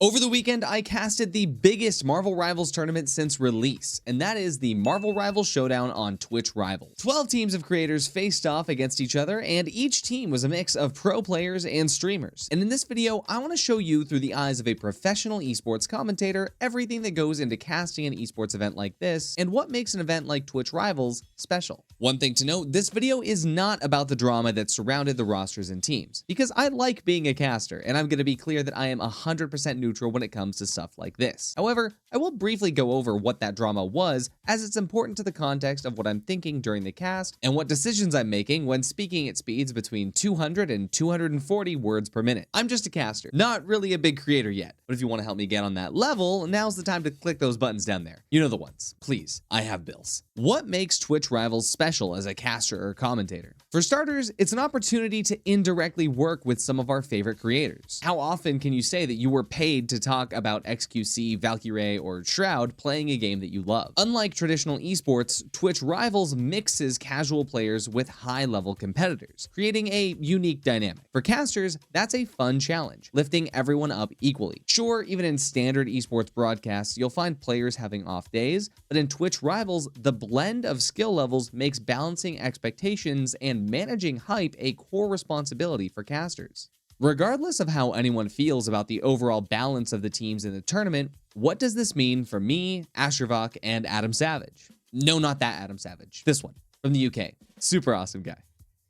Over the weekend, I casted the biggest Marvel Rivals tournament since release, and that is the Marvel Rivals Showdown on Twitch Rivals. 12 teams of creators faced off against each other, and each team was a mix of pro players and streamers. And in this video, I want to show you through the eyes of a professional esports commentator everything that goes into casting an esports event like this, and what makes an event like Twitch Rivals special. One thing to note, this video is not about the drama that surrounded the rosters and teams, because I like being a caster, and I'm going to be clear that I am 100% neutral when it comes to stuff like this. However, I will briefly go over what that drama was, as it's important to the context of what I'm thinking during the cast and what decisions I'm making when speaking at speeds between 200 and 240 words per minute. I'm just a caster, not really a big creator yet, but if you want to help me get on that level, now's the time to click those buttons down there. You know the ones. Please, I have bills. What makes Twitch Rivals special as a caster or commentator? For starters, it's an opportunity to indirectly work with some of our favorite creators. How often can you say that you were paid to talk about XQC, Valkyrae, or Shroud playing a game that you love? Unlike traditional esports, Twitch Rivals mixes casual players with high-level competitors, creating a unique dynamic. For casters, that's a fun challenge, lifting everyone up equally. Sure, even in standard esports broadcasts, you'll find players having off days, but in Twitch Rivals, the blend of skill levels makes balancing expectations and managing hype a core responsibility for casters. Regardless of how anyone feels about the overall balance of the teams in the tournament, what does this mean for me, Astrovok, and Adam Savage? No, not that Adam Savage. This one, from the UK. Super awesome guy.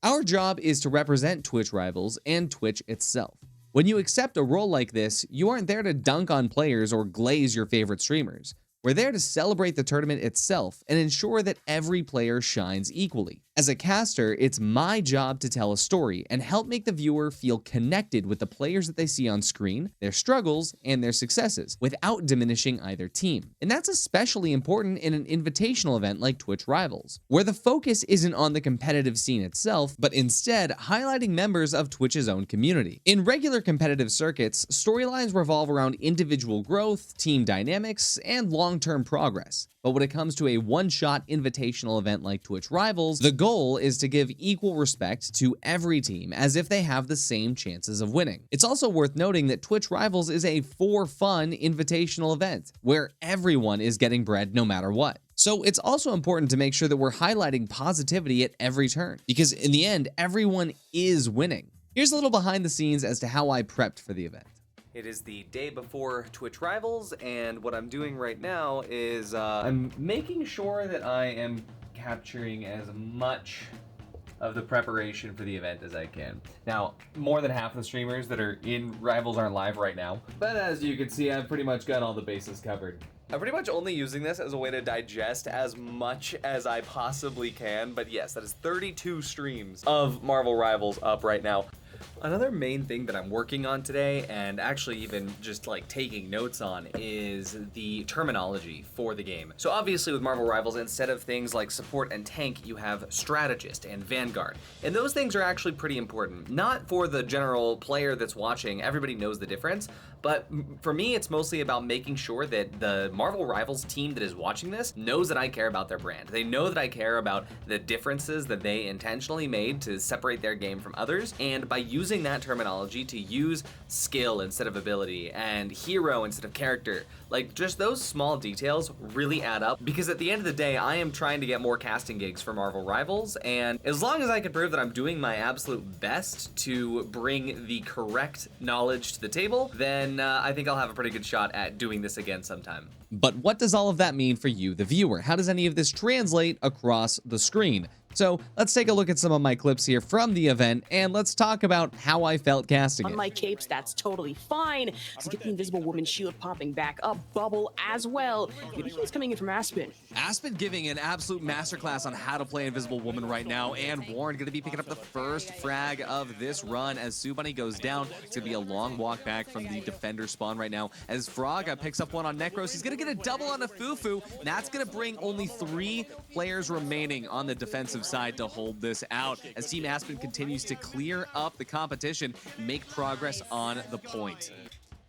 Our job is to represent Twitch Rivals and Twitch itself. When you accept a role like this, you aren't there to dunk on players or glaze your favorite streamers. We're there to celebrate the tournament itself and ensure that every player shines equally. As a caster, it's my job to tell a story and help make the viewer feel connected with the players that they see on screen, their struggles, and their successes, without diminishing either team. And that's especially important in an invitational event like Twitch Rivals, where the focus isn't on the competitive scene itself, but instead highlighting members of Twitch's own community. In regular competitive circuits, storylines revolve around individual growth, team dynamics, and long-term progress. But when it comes to a one-shot invitational event like Twitch Rivals, the goal is to give equal respect to every team as if they have the same chances of winning. It's also worth noting that Twitch Rivals is a for-fun invitational event where everyone is getting bread no matter what. So it's also important to make sure that we're highlighting positivity at every turn, because in the end, everyone is winning. Here's a little behind the scenes as to how I prepped for the event. It is the day before Twitch Rivals, and what I'm doing right now is I'm making sure that I am capturing as much of the preparation for the event as I can. Now, more than half the streamers that are in Rivals aren't live right now, but as you can see, I've pretty much got all the bases covered. I'm pretty much only using this as a way to digest as much as I possibly can, but yes, that is 32 streams of Marvel Rivals up right now. Another main thing that I'm working on today, and actually even just like taking notes on, is the terminology for the game. So obviously with Marvel Rivals, instead of things like support and tank, you have strategist and vanguard. And those things are actually pretty important. Not for the general player that's watching, everybody knows the difference, but for me, it's mostly about making sure that the Marvel Rivals team that is watching this knows that I care about their brand. They know that I care about the differences that they intentionally made to separate their game from others, and by using that terminology to use skill instead of ability and hero instead of character, like just those small details really add up, because at the end of the day, I am trying to get more casting gigs for Marvel Rivals, and as long as I can prove that I'm doing my absolute best to bring the correct knowledge to the table, then I think I'll have a pretty good shot at doing this again sometime. But what does all of that mean for you, the viewer? How does any of this translate across the screen? So let's take a look at some of my clips here from the event, and let's talk about how I felt casting it. Unlike capes, that's totally fine. Let's get the Invisible Woman shield popping back up, bubble as well. Good heals coming in from Aspen. Aspen giving an absolute masterclass on how to play Invisible Woman right now, and Warren going to be picking up the first frag of this run as Subunny goes down. It's going to be a long walk back from the defender spawn right now as Fraga picks up one on Necros. He's going to get a double on a Fufu, and that's going to bring only 3 players remaining on the defensive side to hold this out as Team Aspen continues to clear up the competition and make progress on the point.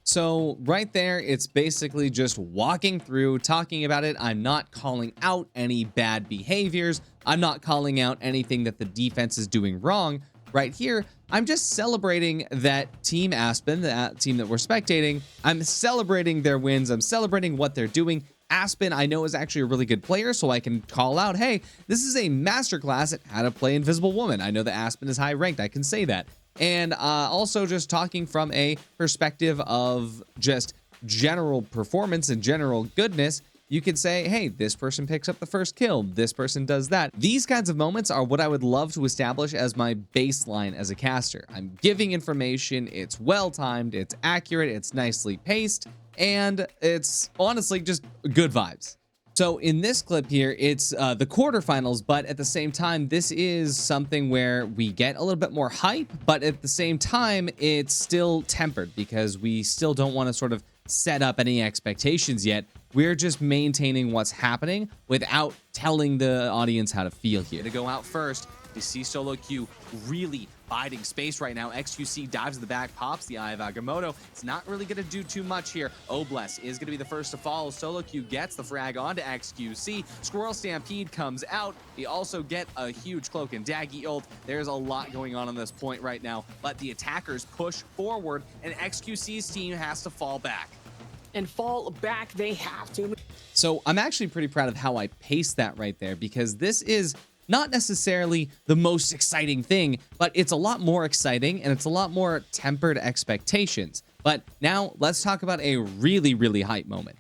So right there, it's basically just walking through, talking about it. I'm not calling out any bad behaviors. I'm not calling out anything that the defense is doing wrong. right here, I'm just celebrating that Team Aspen, that team that we're spectating. I'm celebrating their wins. I'm celebrating what they're doing. Aspen, I know, is actually a really good player, so I can call out, hey, this is a masterclass at how to play Invisible Woman. I know that Aspen is high ranked. I can say that. And also just talking from a perspective of just general performance and general goodness, you could say, hey, this person picks up the first kill. This person does that. These kinds of moments are what I would love to establish as my baseline as a caster. I'm giving information. It's well-timed. It's accurate. It's nicely paced. And it's honestly just good vibes. So in this clip here, it's the quarterfinals, but at the same time, this is something where we get a little bit more hype, but at the same time, it's still tempered because we still don't want to sort of set up any expectations yet. We're just maintaining what's happening without telling the audience how to feel here. To go out first, you see Solo Q really biding space right now. XQC dives in the back, pops the Eye of Agamotto. It's not really going to do too much here. Obless is going to be the first to follow. Solo Q gets the frag onto XQC. Squirrel Stampede comes out. We also get a huge Cloak and Daggy ult. There's a lot going on this point right now, but the attackers push forward, and XQC's team has to fall back. And fall back they have to. So I'm actually pretty proud of how I paced that right there, because this is not necessarily the most exciting thing, but it's a lot more exciting and it's a lot more tempered expectations. But now let's talk about a really, really hype moment.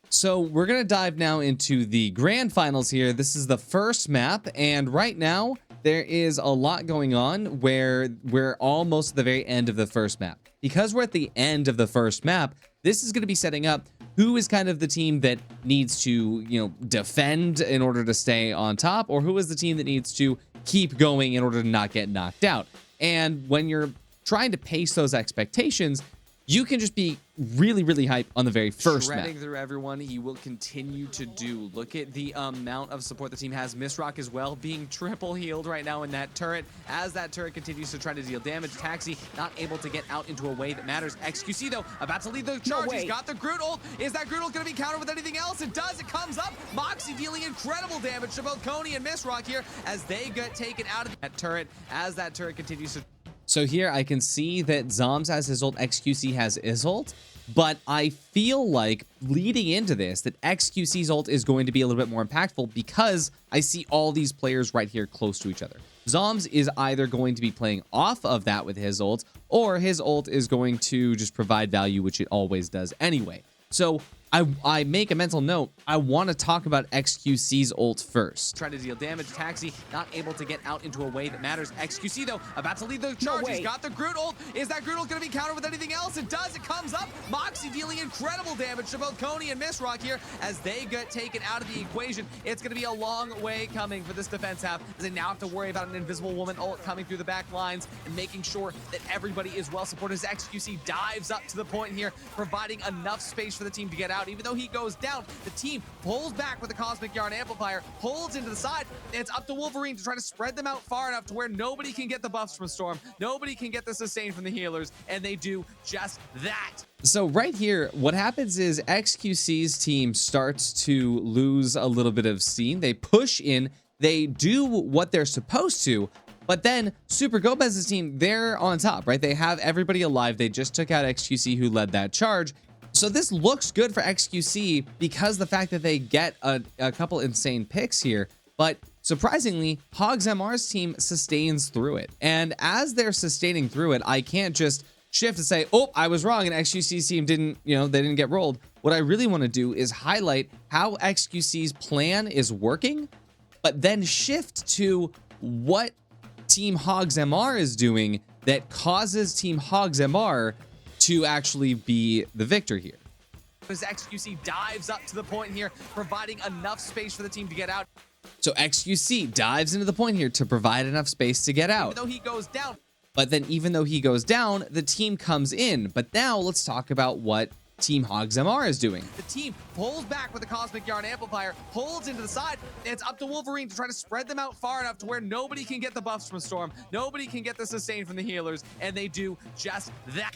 So we're going to dive now into the grand finals here. This is the first map, and right now there is a lot going on where we're almost at the very end of the first map. Because we're at the end of the first map, this is going to be setting up who is kind of the team that needs to, defend in order to stay on top, or who is the team that needs to keep going in order to not get knocked out. And when you're trying to pace those expectations, you can just be really, really hype on the very first map. Shredding through everyone, he will continue to do. Look at the amount of support the team has. Misrock as well, being triple healed right now in that turret. As that turret continues to try to deal damage, Taxi not able to get out into a way that matters. XQC, though, about to lead the charge. He's got the Groot ult. Is that Groot ult going to be countered with anything else? It does. It comes up. Moxie dealing incredible damage to both Coney and Misrock here as they get taken out of that turret. As that turret continues to... So here I can see that Zoms has his ult, XQC has his ult, but I feel like leading into this that XQC's ult is going to be a little bit more impactful because I see all these players right here close to each other. Zoms is either going to be playing off of that with his ult, or his ult is going to just provide value, which it always does anyway. So I make a mental note. I want to talk about XQC's ult first. Try to deal damage. Taxi not able to get out into a way that matters. XQC, though, about to lead the charge. He's got the Groot ult. Is that Groot ult going to be countered with anything else? It does. It comes up. Moxie dealing incredible damage to both Coney and Misrock here as they get taken out of the equation. It's going to be a long way coming for this defense half as they now have to worry about an Invisible Woman ult coming through the back lines and making sure that everybody is well supported as XQC dives up to the point here, providing enough space for the team to get out. Even though he goes down, the team pulls back with the Cosmic Yarn Amplifier, holds into the side, and it's up to Wolverine to try to spread them out far enough to where nobody can get the buffs from Storm, nobody can get the sustain from the healers, and they do just that. So right here, what happens is XQC's team starts to lose a little bit of steam. They push in, they do what they're supposed to, but then Super Gomez's team, they're on top, right? They have everybody alive. They just took out XQC, who led that charge. So this looks good for XQC because the fact that they get a couple insane picks here, but surprisingly, Hogs MR's team sustains through it. And as they're sustaining through it, I can't just shift and say, oh, I was wrong and XQC's team didn't, they didn't get rolled. What I really want to do is highlight how XQC's plan is working, but then shift to what Team Hogs MR is doing that causes Team Hogs MR to actually be the victor here. As XQC dives up to the point here, providing enough space for the team to get out. So XQC dives into the point here to provide enough space to get out. Even though he goes down. But then even though he goes down, the team comes in. But now let's talk about what Team Hogs MR is doing. The team pulls back with the Cosmic Yarn Amplifier, holds into the side, and it's up to Wolverine to try to spread them out far enough to where nobody can get the buffs from Storm, nobody can get the sustain from the healers, and they do just that.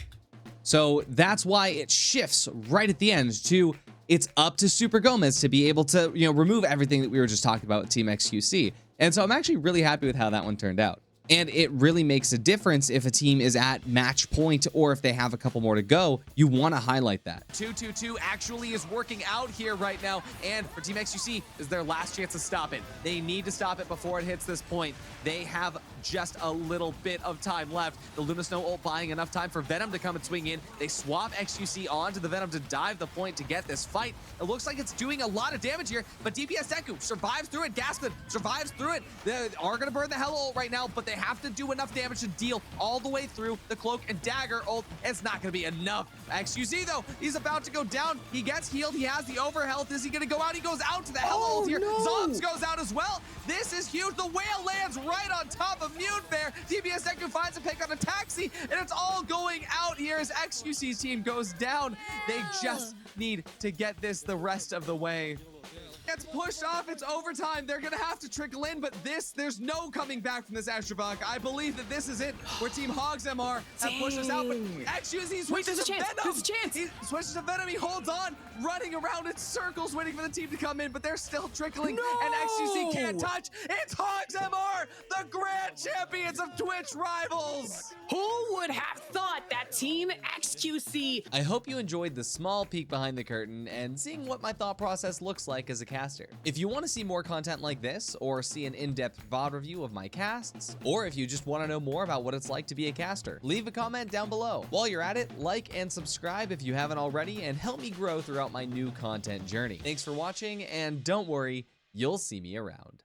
So that's why it shifts right at the end to it's up to Super Gomez to be able to, remove everything that we were just talking about with Team XQC. And so I'm actually really happy with how that one turned out. And it really makes a difference if a team is at match point or if they have a couple more to go. You want to highlight that. 2-2-2 actually is working out here right now, and for Team XQC is their last chance to stop it. They need to stop it before it hits this point. They have just a little bit of time left. The Luna Snow ult buying enough time for Venom to come and swing in. They swap XQC onto the Venom to dive the point to get this fight. It looks like it's doing a lot of damage here, but DPS Deku survives through it. Gaspin survives through it. They are going to burn the Hell ult right now, but they have to do enough damage to deal all the way through the Cloak and Dagger ult. It's not going to be enough. XQC, though, he's about to go down. He gets healed. He has the overhealth. Is he going to go out? He goes out to the Hell ult here. No. Zombs goes out as well. This is huge. The whale lands right on top of Munebear. DPS Deku finds a pick on a taxi, and it's all going out here as XQC's team goes down. They just need to get this the rest of the way. Gets pushed off. It's overtime. They're gonna have to trickle in, but there's no coming back from this Astrobach. I believe that this is it, where Team Hogs MR have pushed us out, but XQC switches to Venom. There's a chance. He switches to Venom. He holds on, running around in circles, waiting for the team to come in, but they're still trickling, and XQC can't touch. It's Hogs MR, the grand champions of Twitch Rivals. Who would have thought that Team XQC? I hope you enjoyed the small peek behind the curtain and seeing what my thought process looks like as a caster. If you want to see more content like this, or see an in-depth VOD review of my casts, or if you just want to know more about what it's like to be a caster, leave a comment down below. While you're at it, like and subscribe if you haven't already, and help me grow throughout my new content journey. Thanks for watching, and don't worry, you'll see me around.